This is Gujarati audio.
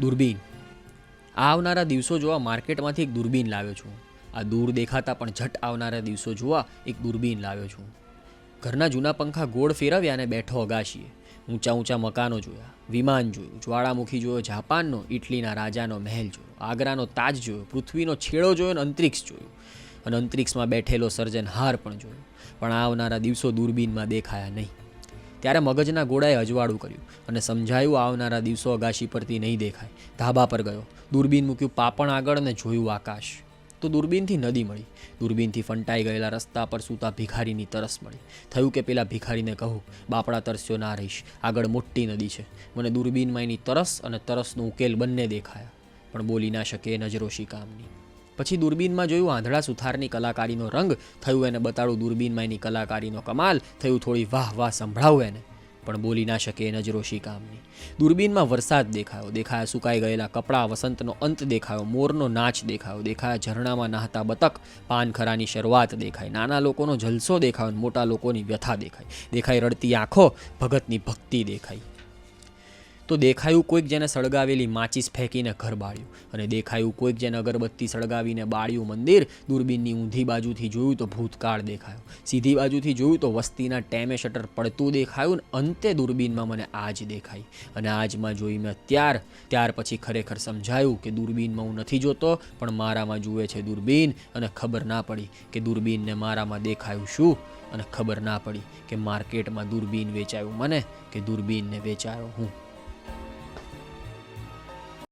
દૂરબીન. આવનારા દિવસો જોવા માર્કેટમાંથી એક દૂરબીન લાવ્યો છું. આ દૂર દેખાતા પણ ઝટ આવનારા દિવસો જોવા એક દૂરબીન લાવ્યો છું. ઘરના જૂના પંખા ગોળ ફેરવ્યા અને બેઠો અગાશીએ. ઊંચા ઊંચા મકાનો જોયા, વિમાન જોયું, જ્વાળામુખી જોયો, જાપાનનો, ઇટલીના રાજાનો મહેલ જોયો, આગ્રાનો તાજ જોયો, પૃથ્વીનો છેડો જોયો અને અંતરિક્ષ જોયું. અને અંતરિક્ષમાં બેઠેલો સર્જનહાર પણ જોયો. પણ આવનારા દિવસો દૂરબીનમાં દેખાયા નહીં. ત્યારે મગજના ગોળાએ અજવાળું કર્યું અને સમજાયું આવનારા દિવસો અગાશી પરથી નહીં દેખાય. ધાબા પર ગયો, દૂરબીન મૂક્યું પાપણ આગળ અને જોયું આકાશ. તો દૂરબીનથી નદી મળી. દૂરબીનથી ફંટાઈ ગયેલા રસ્તા પર સૂતા ભિખારીની તરસ મળી. થયું કે પેલા ભિખારીને કહું, બાપડા તરસ્યો ના રહીશ, આગળ મોટી નદી છે. મને દૂરબીનમાં એની તરસ અને તરસનો ઉકેલ બંને દેખાયા, પણ બોલી ના શકે નજરોશી કામની. પછી દૂરબીનમાં જોયું આંધળા સુથારની કલાકારીનો રંગ. થયું એને બતાડું દૂરબીનમાં એની કલાકારીનો કમાલ. થયું થોડી વાહ વાહ સંભળાવું એને, પણ બોલી ના શકે નજરોશી કામની. દૂરબીનમાં વરસાદ દેખાયો, દેખાયા સુકાઈ ગયેલા કપડાં, વસંતનો અંત દેખાયો, મોરનો નાચ દેખાયો, દેખાયા ઝરણામાં નહાતા બતક, પાનખરાની શરૂઆત દેખાય, નાના લોકોનો જલસો દેખાયો, મોટા લોકોની વ્યથા દેખાય, દેખાય રડતી આંખો, ભગતની ભક્તિ દેખાઈ. તો દેખાયું કોઈક જેને સળગાવેલી માચીસ ફેંકીને ઘર બાળ્યું, અને દેખાયું કોઈક જેને અગરબત્તી સળગાવીને બાળ્યું મંદિર. દૂરબીનની ઊંધી બાજુથી જોયું તો ભૂતકાળ દેખાયો, સીધી બાજુથી જોયું તો વસ્તીના ટેમે શટર પડતું દેખાયું. અંતે દૂરબીનમાં મને આજ દેખાઈ, અને આજમાં જોઈ મેં ત્યાર પછી ખરેખર સમજાયું કે દૂરબીનમાં હું નથી જોતો, પણ મારામાં જુએ છે દૂરબીન. અને ખબર ના પડી કે દૂરબીનને મારામાં દેખાયું શું, અને ખબર ના પડી કે માર્કેટમાં દૂરબીન વેચાયું મને કે દૂરબીનને વેચાયો હું.